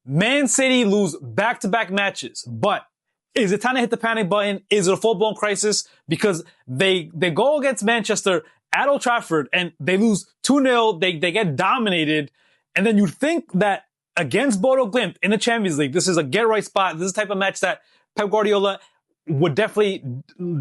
Man City lose back-to-back matches, but is it time to hit the panic button? Is it a full-blown crisis? Because they go against Manchester at Old Trafford and they lose 2-0. They get dominated. And then you'd think that against Bodo Glimt in the Champions League, this is a get-right spot. This is the type of match that Pep Guardiola would definitely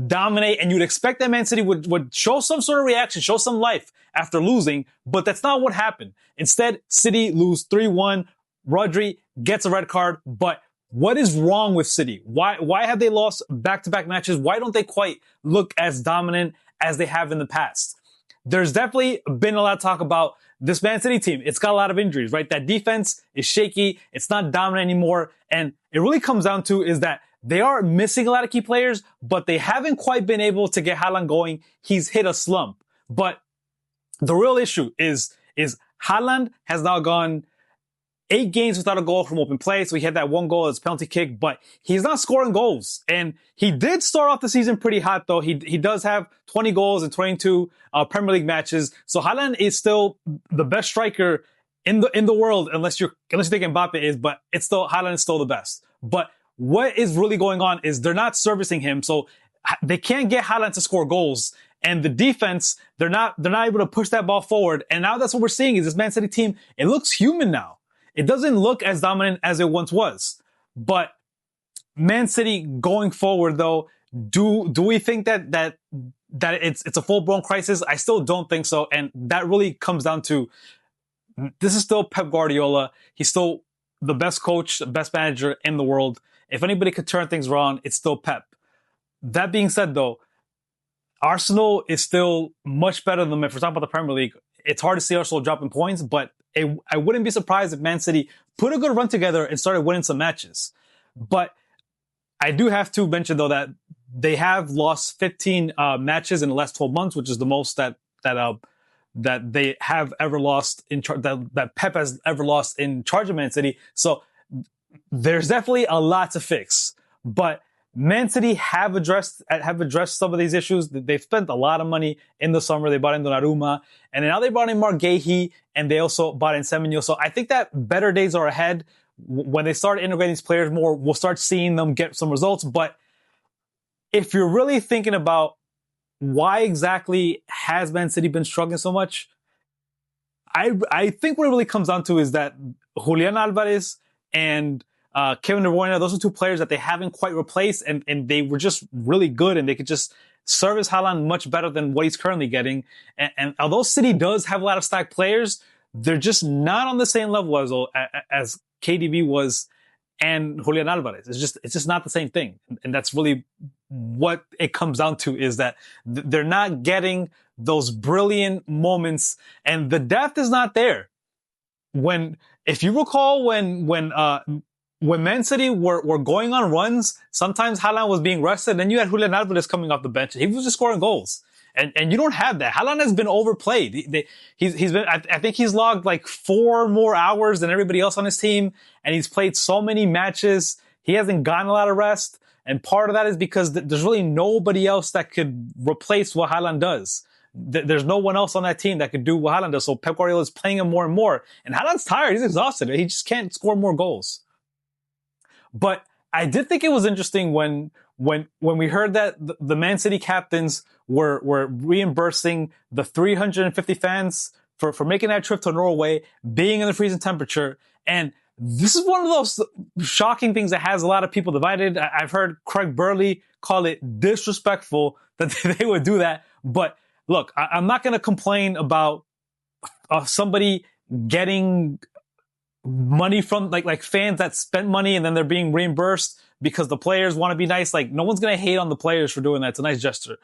dominate, and you'd expect that Man City would show some sort of reaction, show some life after losing, but that's not what happened. Instead, City lose 3-1. Rodri gets a red card, but what is wrong with City? Why have they lost back-to-back matches? Why don't they quite look as dominant as they have in the past? There's definitely been a lot of talk about this Man City team. It's got a lot of injuries, right? That defense is shaky. It's not dominant anymore. And it really comes down to is that they are missing a lot of key players, but they haven't quite been able to get Haaland going. He's hit a slump. But the real issue is Haaland has now gone 8 games without a goal from open play. So he had that one goal as penalty kick, but he's not scoring goals. And he did start off the season pretty hot though. He does have 20 goals in 22 Premier League matches. So Haaland is still the best striker in the world, unless you think Mbappe is, but Haaland is still the best. But what is really going on is they're not servicing him. So they can't get Haaland to score goals. And the defense, they're not able to push that ball forward. And now that's what we're seeing is this Man City team, it looks human now. It doesn't look as dominant as it once was. But Man City going forward though, do we think that it's a full-blown crisis? I still don't think so. And that really comes down to this is still Pep Guardiola. He's still the best coach, the best manager in the world. If anybody could turn things around, it's still Pep. That being said though, Arsenal is still much better than them. If we're talking about the Premier League, it's hard to see Arsenal dropping points, but I wouldn't be surprised if Man City put a good run together and started winning some matches. But I do have to mention though that they have lost 15 matches in the last 12 months, which is the most that they have ever lost that Pep has ever lost in charge of Man City. So there's definitely a lot to fix, but Man City have addressed some of these issues. They've spent a lot of money in the summer. They bought in Donnarumma, and now they brought in Marc Guéhi, and they also bought in Semenyo. So I think that better days are ahead. When they start integrating these players more, we'll start seeing them get some results. But if you're really thinking about why exactly has Man City been struggling so much, I think what it really comes down to is that Julian Alvarez and Kevin De Bruyne, those are 2 players that they haven't quite replaced, and they were just really good, and they could just service Haaland much better than what he's currently getting. And although City does have a lot of stacked players, they're just not on the same level as KDB was and Julian Alvarez. It's just not the same thing. And that's really what it comes down to is that they're not getting those brilliant moments, and the depth is not there. If you recall when Man City were going on runs, sometimes Haaland was being rested, and then you had Julian Alvarez coming off the bench. He was just scoring goals. And you don't have that. Haaland has been overplayed. I think he's logged like 4 more hours than everybody else on his team, and he's played so many matches. He hasn't gotten a lot of rest. And part of that is because there's really nobody else that could replace what Haaland does. There's no one else on that team that could do what Haaland does. So Pep Guardiola is playing him more and more. And Haaland's tired. He's exhausted. He just can't score more goals. But I did think it was interesting when we heard that the Man City captains were reimbursing the 350 fans for making that trip to Norway, being in the freezing temperature. And this is one of those shocking things that has a lot of people divided. I've heard Craig Burley call it disrespectful that they would do that. But look, I'm not going to complain about somebody getting money from like fans that spent money and then they're being reimbursed because the players want to be nice. Like, no one's going to hate on the players for doing that. It's a nice gesture.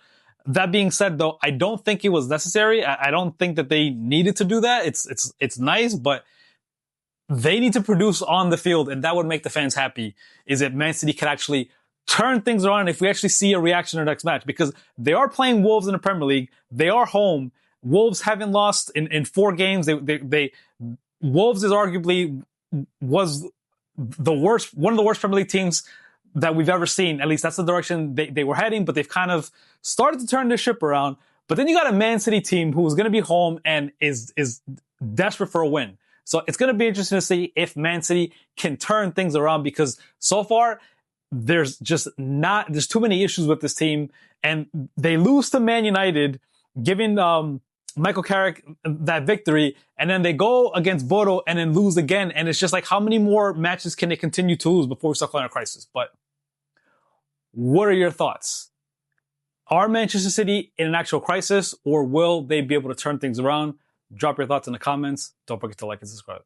That being said, though, I don't think it was necessary. I don't think that they needed to do that. It's nice, but they need to produce on the field, and that would make the fans happy, is that Man City can actually turn things around if we actually see a reaction in the next match, because they are playing Wolves in the Premier League. They are home. Wolves haven't lost in 4 games. Wolves is arguably was one of the worst Premier League teams that we've ever seen. At least that's the direction they were heading, but they've kind of started to turn their ship around. But then you got a Man City team who's going to be home and is desperate for a win. So it's going to be interesting to see if Man City can turn things around, because so far there's too many issues with this team, and they lose to Man United, giving Michael Carrick that victory, and then they go against Bodo and then lose again. And it's just like, how many more matches can they continue to lose before we start calling a crisis? But what are your thoughts? Are Manchester City in an actual crisis, or will they be able to turn things around? Drop your thoughts in the comments. Don't forget to like and subscribe.